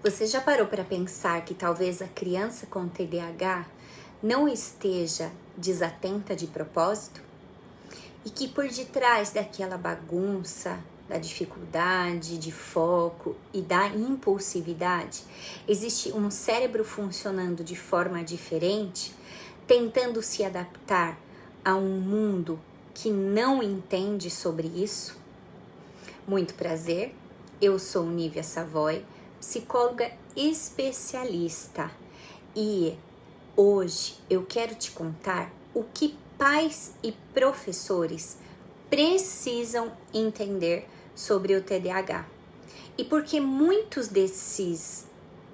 Você já parou para pensar que talvez a criança com TDAH não esteja desatenta de propósito? E que por detrás daquela bagunça, da dificuldade de foco e da impulsividade, existe um cérebro funcionando de forma diferente, tentando se adaptar a um mundo que não entende sobre isso? Muito prazer, eu sou Nívia Savoy, psicóloga especialista, e hoje eu quero te contar o que pais e professores precisam entender sobre o TDAH e porque muitos desses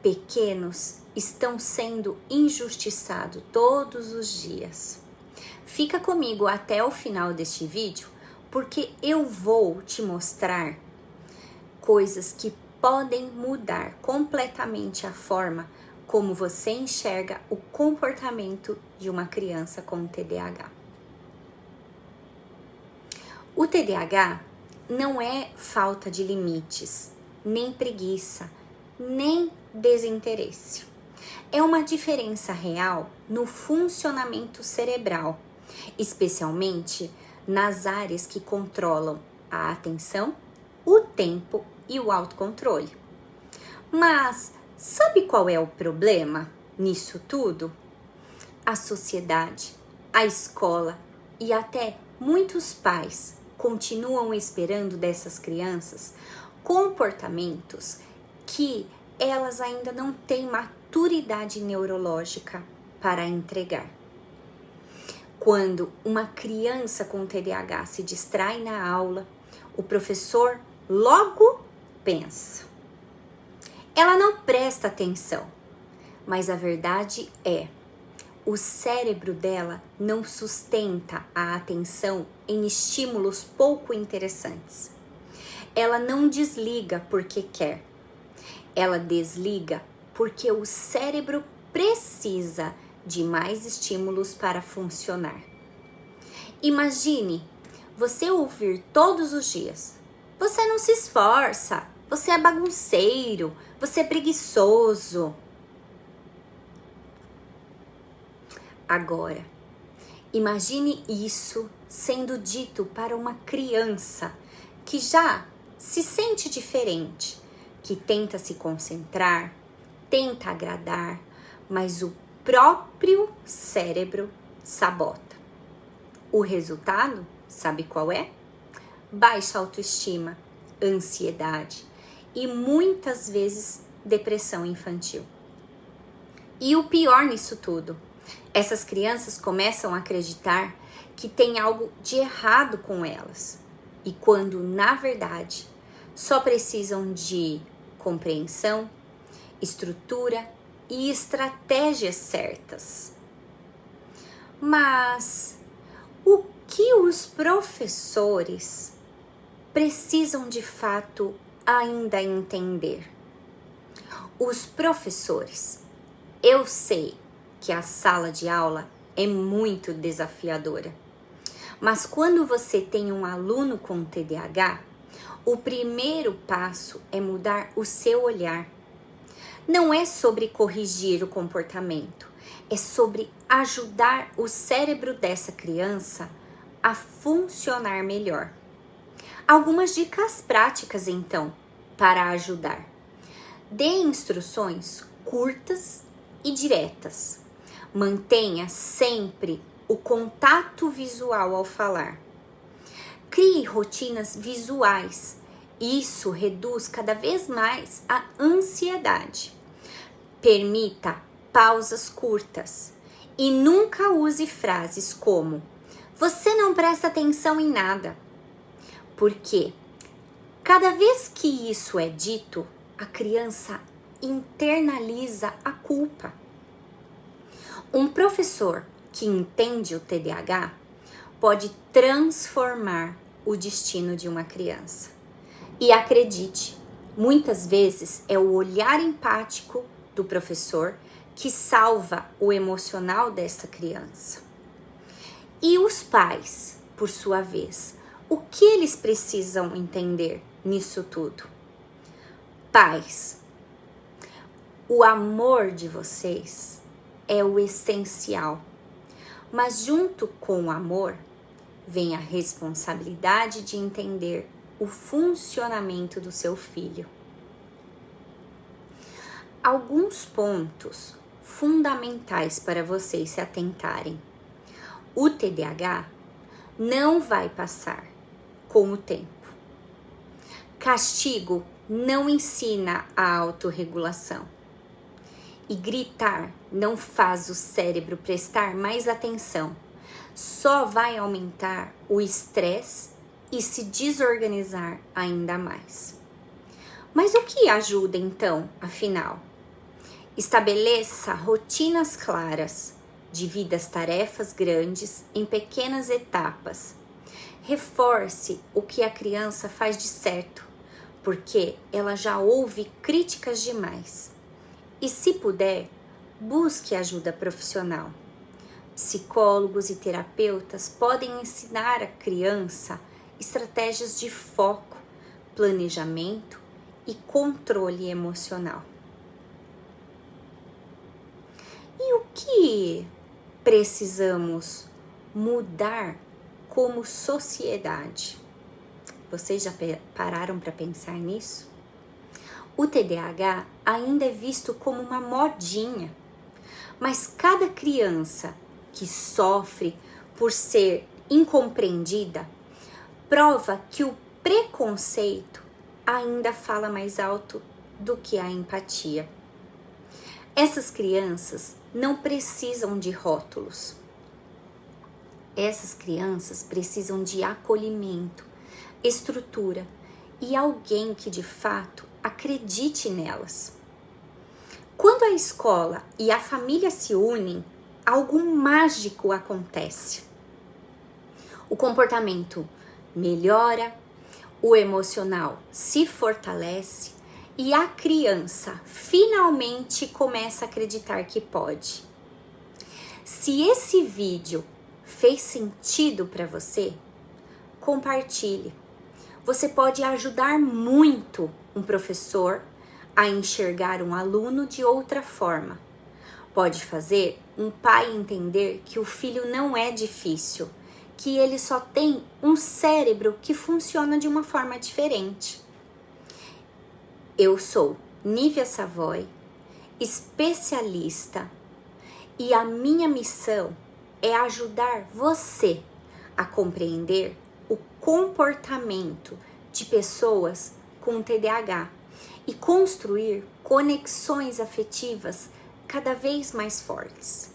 pequenos estão sendo injustiçados todos os dias. Fica comigo até o final deste vídeo, porque eu vou te mostrar coisas que podem mudar completamente a forma como você enxerga o comportamento de uma criança com TDAH. O TDAH não é falta de limites, nem preguiça, nem desinteresse. É uma diferença real no funcionamento cerebral, especialmente nas áreas que controlam a atenção, o tempo e o autocontrole. Mas sabe qual é o problema nisso tudo? A sociedade, a escola e até muitos pais continuam esperando dessas crianças comportamentos que elas ainda não têm maturidade neurológica para entregar. Quando uma criança com TDAH se distrai na aula, o professor logo pensa: ela não presta atenção. Mas a verdade é, o cérebro dela não sustenta a atenção em estímulos pouco interessantes. Ela não desliga porque quer. Ela desliga porque o cérebro precisa de mais estímulos para funcionar. Imagine você ouvir todos os dias: você não se esforça, você é bagunceiro, você é preguiçoso. Agora, imagine isso sendo dito para uma criança que já se sente diferente, que tenta se concentrar, tenta agradar, mas o próprio cérebro sabota. O resultado, sabe qual é? Baixa autoestima, ansiedade e muitas vezes depressão infantil. E o pior nisso tudo, essas crianças começam a acreditar que tem algo de errado com elas, e quando na verdade só precisam de compreensão, estrutura e estratégias certas. Mas o que os professores precisam de fato ainda entender? Os professores, eu sei que a sala de aula é muito desafiadora, mas quando você tem um aluno com TDAH, o primeiro passo é mudar o seu olhar. Não é sobre corrigir o comportamento, é sobre ajudar o cérebro dessa criança a funcionar melhor. Algumas dicas práticas, então, para ajudar. Dê instruções curtas e diretas. Mantenha sempre o contato visual ao falar. Crie rotinas visuais. Isso reduz cada vez mais a ansiedade. Permita pausas curtas e nunca use frases como: você não presta atenção em nada. Porque cada vez que isso é dito, a criança internaliza a culpa. Um professor que entende o TDAH pode transformar o destino de uma criança. E acredite, muitas vezes é o olhar empático do professor que salva o emocional dessa criança. E os pais, por sua vez, o que eles precisam entender nisso tudo? Pais, O amor de vocês é o essencial, mas junto com o amor vem a responsabilidade de entender o funcionamento do seu filho. Alguns pontos fundamentais para vocês se atentarem. O TDAH não vai passar com o tempo. Castigo não ensina a autorregulação. E gritar não faz o cérebro prestar mais atenção. Só vai aumentar o estresse e se desorganizar ainda mais. Mas o que ajuda então, afinal? Estabeleça rotinas claras, divida as tarefas grandes em pequenas etapas. Reforce o que a criança faz de certo, porque ela já ouve críticas demais. E se puder, busque ajuda profissional. Psicólogos e terapeutas podem ensinar a criança estratégias de foco, planejamento e controle emocional. E o que precisamos mudar como sociedade? Vocês já pararam para pensar nisso? O TDAH ainda é visto como uma modinha, mas cada criança que sofre por ser incompreendida prova que o preconceito ainda fala mais alto do que a empatia. Essas crianças não precisam de rótulos. Essas crianças precisam de acolhimento, estrutura e alguém que de fato acredite nelas. Quando a escola e a família se unem, algo mágico acontece. O comportamento melhora, o emocional se fortalece e a criança finalmente começa a acreditar que pode. Se esse vídeo fez sentido para você, compartilhe. Você pode ajudar muito um professor a enxergar um aluno de outra forma. Pode fazer um pai entender que o filho não é difícil, que ele só tem um cérebro que funciona de uma forma diferente. Eu sou Nívia Savoy, especialista, e a minha missão é ajudar você a compreender o comportamento de pessoas com TDAH e construir conexões afetivas cada vez mais fortes.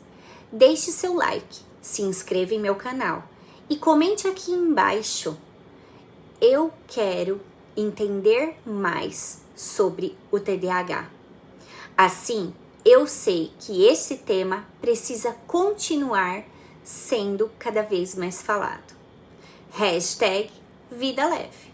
Deixe seu like, se inscreva em meu canal e comente aqui embaixo. Eu quero entender mais sobre o TDAH. Assim, eu sei que esse tema precisa continuar sendo cada vez mais falado. #Vida Leve.